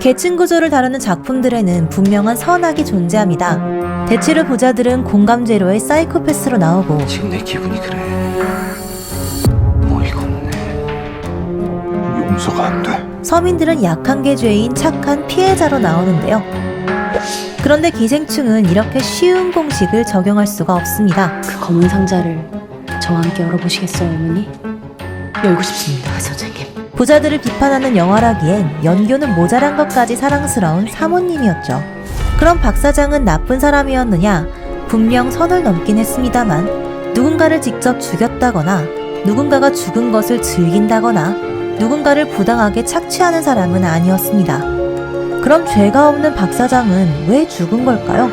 계층 구조를 다루는 작품들에는 분명한 선악이 존재합니다. 대체로 부자들은 공감제로의 사이코패스로 나오고 지금 내 기분이 그래. 어이가 없네. 용서가 안 돼. 서민들은 약한 게 죄인 착한 피해자로 나오는데요. 그런데 기생충은 이렇게 쉬운 공식을 적용할 수가 없습니다. 그 검은 상자를 저와 함께 열어보시겠어요, 어머니? 열고 싶습니다, 선생님. 부자들을 비판하는 영화라기엔 연교는 모자란 것까지 사랑스러운 사모님이었죠. 그럼 박 사장은 나쁜 사람이었느냐? 분명 선을 넘긴 했습니다만 누군가를 직접 죽였다거나 누군가가 죽은 것을 즐긴다거나 누군가를 부당하게 착취하는 사람은 아니었습니다. 그럼 죄가 없는 박 사장은 왜 죽은 걸까요?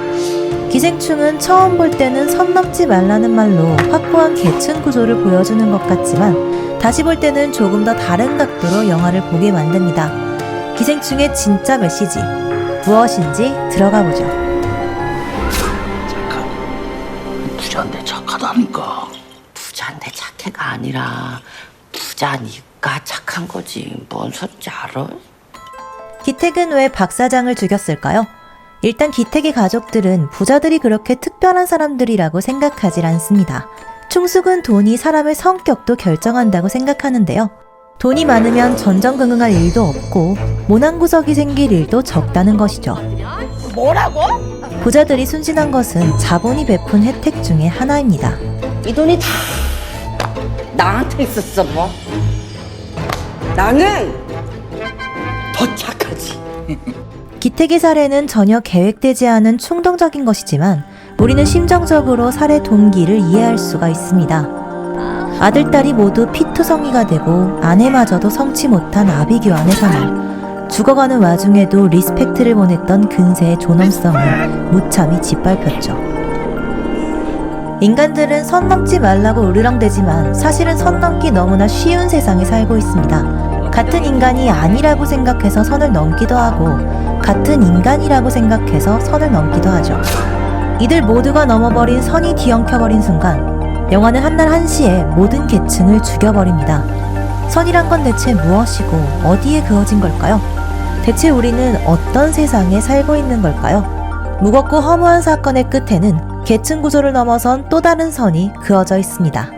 기생충은 처음 볼 때는 선 넘지 말라는 말로 확고한 계층 구조를 보여주는 것 같지만 다시 볼 때는 조금 더 다른 각도로 영화를 보게 만듭니다. 기생충의 진짜 메시지 무엇인지 들어가 보죠. 착한 부자인데 착하다니까. 부자인데 착해가 아니라 부자니까 착한 거지. 뭔 소리인지 알아? 기택은 왜 박 사장을 죽였을까요? 일단 기택의 가족들은 부자들이 그렇게 특별한 사람들이라고 생각하질 않습니다. 충숙은 돈이 사람의 성격도 결정한다고 생각하는데요. 돈이 많으면 전전긍긍할 일도 없고 모난구석이 생길 일도 적다는 것이죠. 뭐라고? 부자들이 순진한 것은 자본이 베푼 혜택 중에 하나입니다. 이 돈이 다 나한테 있었어 뭐. 나는 더 착하지. 기택의 살해는 전혀 계획되지 않은 충동적인 것이지만 우리는 심정적으로 살해 동기를 이해할 수가 있습니다. 아들, 딸이 모두 피투성이가 되고 아내마저도 성치 못한 아비규환의 삶을 죽어가는 와중에도 리스펙트를 보냈던 근세의 존엄성을 무참히 짓밟혔죠. 인간들은 선 넘지 말라고 으르렁대지만 사실은 선 넘기 너무나 쉬운 세상에 살고 있습니다. 같은 인간이 아니라고 생각해서 선을 넘기도 하고 같은 인간이라고 생각해서 선을 넘기도 하죠. 이들 모두가 넘어버린 선이 뒤엉켜버린 순간 영화는 한날 한시에 모든 계층을 죽여버립니다. 선이란 건 대체 무엇이고 어디에 그어진 걸까요? 대체 우리는 어떤 세상에 살고 있는 걸까요? 무겁고 허무한 사건의 끝에는 계층 구조를 넘어선 또 다른 선이 그어져 있습니다.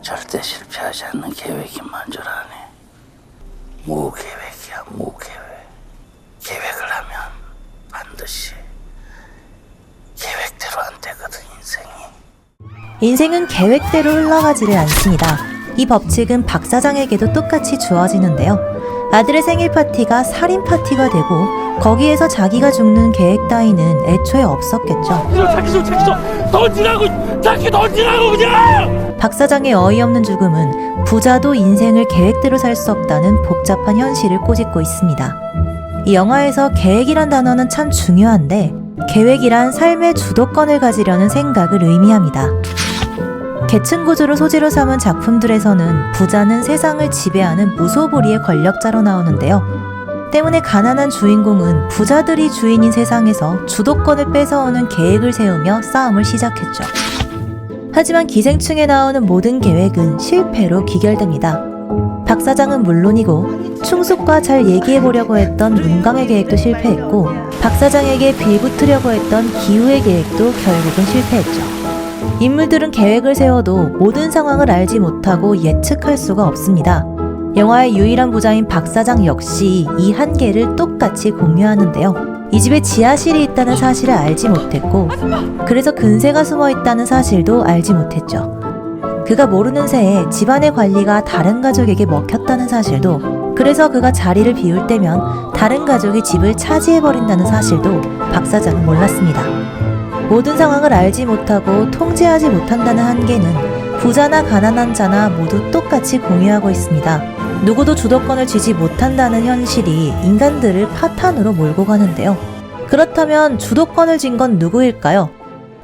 절대 실패하지 않는 계획이 먼저라네. 무계획이야, 무계획. 계획을 하면 반드시 계획대로 안 되거든, 인생이. 인생은 계획대로 흘러가지를 않습니다. 이 법칙은 박 사장에게도 똑같이 주어지는데요. 아들의 생일 파티가 살인 파티가 되고 거기에서 자기가 죽는 계획 따위는 애초에 없었겠죠. 던지라고 그냥! 박 사장의 어이없는 죽음은 부자도 인생을 계획대로 살 수 없다는 복잡한 현실을 꼬집고 있습니다. 이 영화에서 계획이란 단어는 참 중요한데 계획이란 삶의 주도권을 가지려는 생각을 의미합니다. 계층 구조를 소재로 삼은 작품들에서는 부자는 세상을 지배하는 무소불위의 권력자로 나오는데요. 때문에 가난한 주인공은 부자들이 주인인 세상에서 주도권을 뺏어오는 계획을 세우며 싸움을 시작했죠. 하지만 기생충에 나오는 모든 계획은 실패로 귀결됩니다. 박 사장은 물론이고 충숙과 잘 얘기해보려고 했던 문감의 계획도 실패했고 박 사장에게 빌붙으려고 했던 기우의 계획도 결국은 실패했죠. 인물들은 계획을 세워도 모든 상황을 알지 못하고 예측할 수가 없습니다. 영화의 유일한 부자인 박 사장 역시 이 한계를 똑같이 공유하는데요. 이 집에 지하실이 있다는 사실을 알지 못했고 그래서 근세가 숨어 있다는 사실도 알지 못했죠. 그가 모르는 새에 집안의 관리가 다른 가족에게 먹혔다는 사실도 그래서 그가 자리를 비울 때면 다른 가족이 집을 차지해버린다는 사실도 박 사장은 몰랐습니다. 모든 상황을 알지 못하고 통제하지 못한다는 한계는 부자나 가난한 자나 모두 똑같이 공유하고 있습니다. 누구도 주도권을 쥐지 못한다는 현실이 인간들을 파탄으로 몰고 가는데요. 그렇다면 주도권을 쥔 건 누구일까요?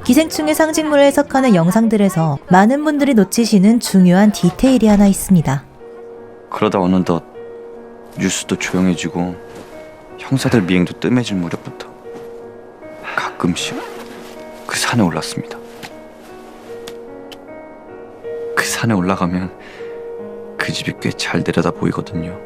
기생충의 상징물을 해석하는 영상들에서 많은 분들이 놓치시는 중요한 디테일이 하나 있습니다. 그러다 어느덧 뉴스도 조용해지고 형사들 미행도 뜸해질 무렵부터 가끔씩 그 산에 올랐습니다. 그 산에 올라가면 그 집이 꽤 잘 내려다 보이거든요.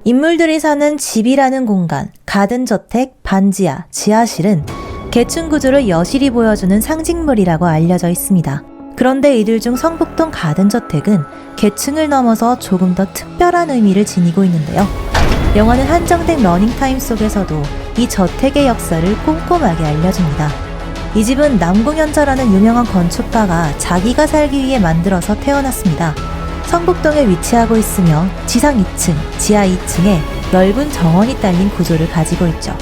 인물들이 사는 집이라는 공간, 가든저택, 반지하, 지하실은 계층 구조를 여실히 보여주는 상징물이라고 알려져 있습니다. 그런데 이들 중 성북동 가든저택은 계층을 넘어서 조금 더 특별한 의미를 지니고 있는데요. 영화는 한정된 러닝타임 속에서도 이 저택의 역사를 꼼꼼하게 알려줍니다. 이 집은 남궁현자라는 유명한 건축가가 자기가 살기 위해 만들어서 태어났습니다. 성북동에 위치하고 있으며 지상 2층, 지하 2층에 넓은 정원이 딸린 구조를 가지고 있죠.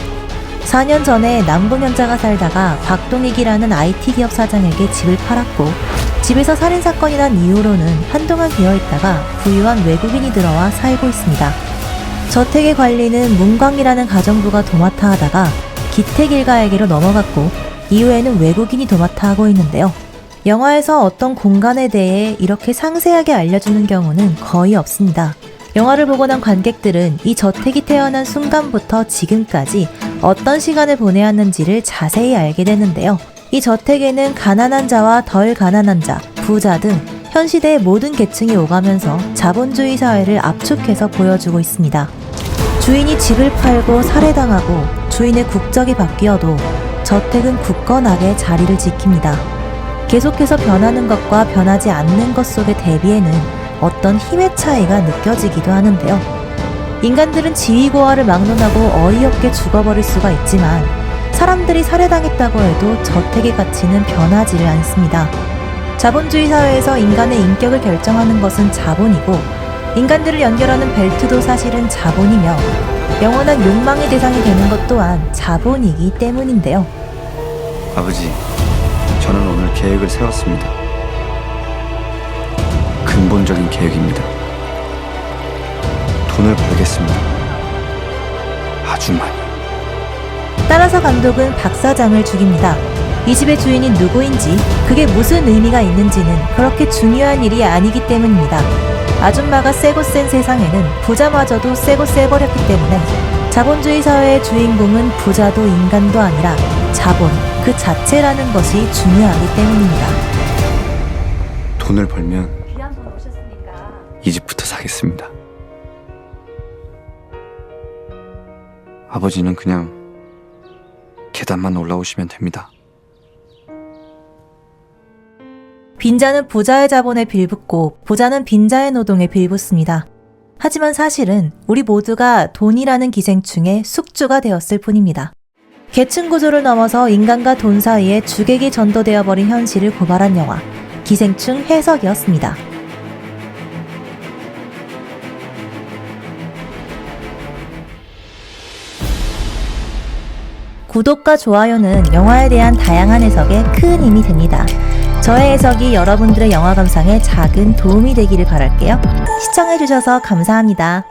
4년 전에 남궁현자가 살다가 박동익이라는 IT 기업 사장에게 집을 팔았고 집에서 살인사건이 난 이후로는 한동안 비어있다가 부유한 외국인이 들어와 살고 있습니다. 저택의 관리는 문광이라는 가정부가 도맡아 하다가 기택 일가에게로 넘어갔고 이후에는 외국인이 도맡아 하고 있는데요. 영화에서 어떤 공간에 대해 이렇게 상세하게 알려주는 경우는 거의 없습니다. 영화를 보고 난 관객들은 이 저택이 태어난 순간부터 지금까지 어떤 시간을 보내왔는지를 자세히 알게 되는데요. 이 저택에는 가난한 자와 덜 가난한 자, 부자 등 현 시대의 모든 계층이 오가면서 자본주의 사회를 압축해서 보여주고 있습니다. 주인이 집을 팔고 살해당하고 주인의 국적이 바뀌어도 저택은 굳건하게 자리를 지킵니다. 계속해서 변하는 것과 변하지 않는 것 속의 대비에는 어떤 힘의 차이가 느껴지기도 하는데요. 인간들은 지위고하를 막론하고 어이없게 죽어버릴 수가 있지만 사람들이 살해당했다고 해도 저택의 가치는 변하지를 않습니다. 자본주의 사회에서 인간의 인격을 결정하는 것은 자본이고 인간들을 연결하는 벨트도 사실은 자본이며 영원한 욕망의 대상이 되는 것 또한 자본이기 때문인데요. 아버지, 저는 오늘 계획을 세웠습니다. 근본적인 계획입니다. 돈을 벌겠습니다. 아주 많이. 따라서 감독은 박 사장을 죽입니다. 이 집의 주인이 누구인지, 그게 무슨 의미가 있는지는 그렇게 중요한 일이 아니기 때문입니다. 아줌마가 세고 센 세상에는 부자마저도 세고 세버렸기 때문에 자본주의 사회의 주인공은 부자도 인간도 아니라 자본 그 자체라는 것이 중요하기 때문입니다. 돈을 벌면 이 집부터 사겠습니다. 아버지는 그냥 계단만 올라오시면 됩니다. 빈자는 부자의 자본에 빌붙고 부자는 빈자의 노동에 빌붙습니다. 하지만 사실은 우리 모두가 돈이라는 기생충의 숙주가 되었을 뿐입니다. 계층 구조를 넘어서 인간과 돈 사이에 주객이 전도되어 버린 현실을 고발한 영화 기생충 해석이었습니다. 구독과 좋아요는 영화에 대한 다양한 해석에 큰 힘이 됩니다. 저의 해석이 여러분들의 영화 감상에 작은 도움이 되기를 바랄게요. 시청해주셔서 감사합니다.